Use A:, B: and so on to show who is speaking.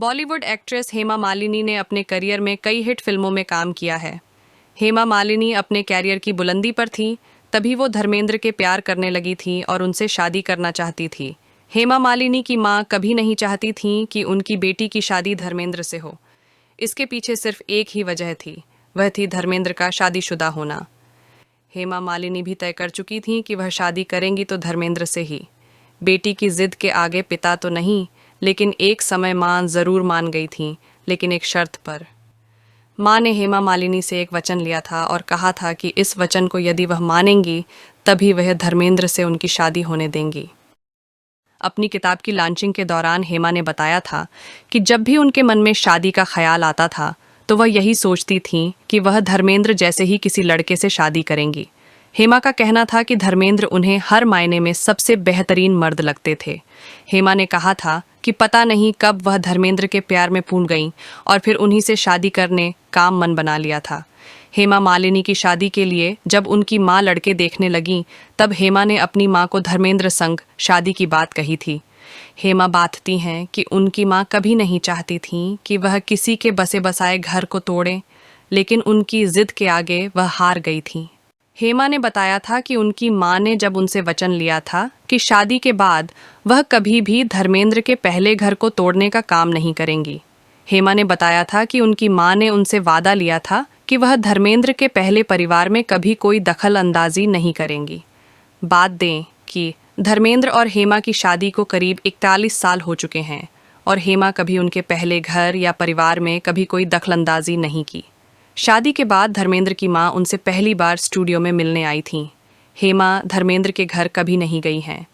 A: Bollywood actress Hema Malini ने अपने career में कई हिट फिल्मों में काम किया है। हेमा मालिनी अपने कैरियर की बुलंदी पर थी, तभी वो धर्मेंद्र के प्यार करने लगी थी और उनसे शादी करना चाहती थी। हेमा मालिनी की मां कभी नहीं चाहती थी कि उनकी बेटी की शादी धर्मेंद्र से हो। इसके पीछे सिर्फ एक ही वजह थी, वह थी धर्मेंद्र का शादीशुदा होना। हेमा मालिनी भी तय कर चुकी थीं कि वह शादी करेंगी तो धर्मेंद्र से ही। बेटी की जिद के आगे पिता तो नहीं, लेकिन एक समय मां जरूर मान गई थीं, लेकिन एक शर्त पर। मां ने हेमा मालिनी से एक वचन लिया था और कहा था कि इस वचन को यदि वह मानेंगी तभी वह धर्मेंद्र से उनकी शादी होने देंगी। अपनी किताब की लॉन्चिंग के दौरान हेमा ने बताया था कि जब भी उनके मन में शादी का ख्याल आता था तो वह यही सोचती थीं कि वह धर्मेंद्र जैसे ही किसी लड़के से शादी करेंगी। हेमा का कहना था कि धर्मेंद्र उन्हें हर मायने में सबसे बेहतरीन मर्द लगते थे। हेमा ने कहा था कि पता नहीं कब वह धर्मेंद्र के प्यार में पूर्ण गईं और फिर उन्हीं से शादी करने काम मन बना लिया था। हेमा मालिनी की शादी के लिए जब उनकी मां लड़के देखने लगी तब हेमा ने अपनी मां को धर्मेंद्र संग शादी की बात कही थी। हेमा बातती हैं कि उनकी मां कभी नहीं चाहती थी कि वह किसी के बसे बसाए घर को तोड़े, लेकिन उनकी जिद के आगे वह हार गई थी। हेमा ने बताया था कि उनकी मां ने जब उनसे वचन लिया था कि शादी के बाद वह कभी भी धर्मेंद्र के पहले घर को तोड़ने का काम नहीं करेंगी। हेमा ने बताया था कि उनकी मां ने उनसे वादा लिया था कि वह धर्मेंद्र के पहले परिवार में कभी कोई दखल अंदाजी नहीं करेंगी। बात दें कि धर्मेंद्र और हेमा की शादी को करीब 41 साल हो चुके हैं और हेमा कभी उनके पहले घर या परिवार में कभी कोई दखलंदाजी नहीं की। शादी के बाद धर्मेंद्र की मां उनसे पहली बार स्टूडियो में मिलने आई थीं। हेमा धर्मेंद्र के घर कभी नहीं गई हैं।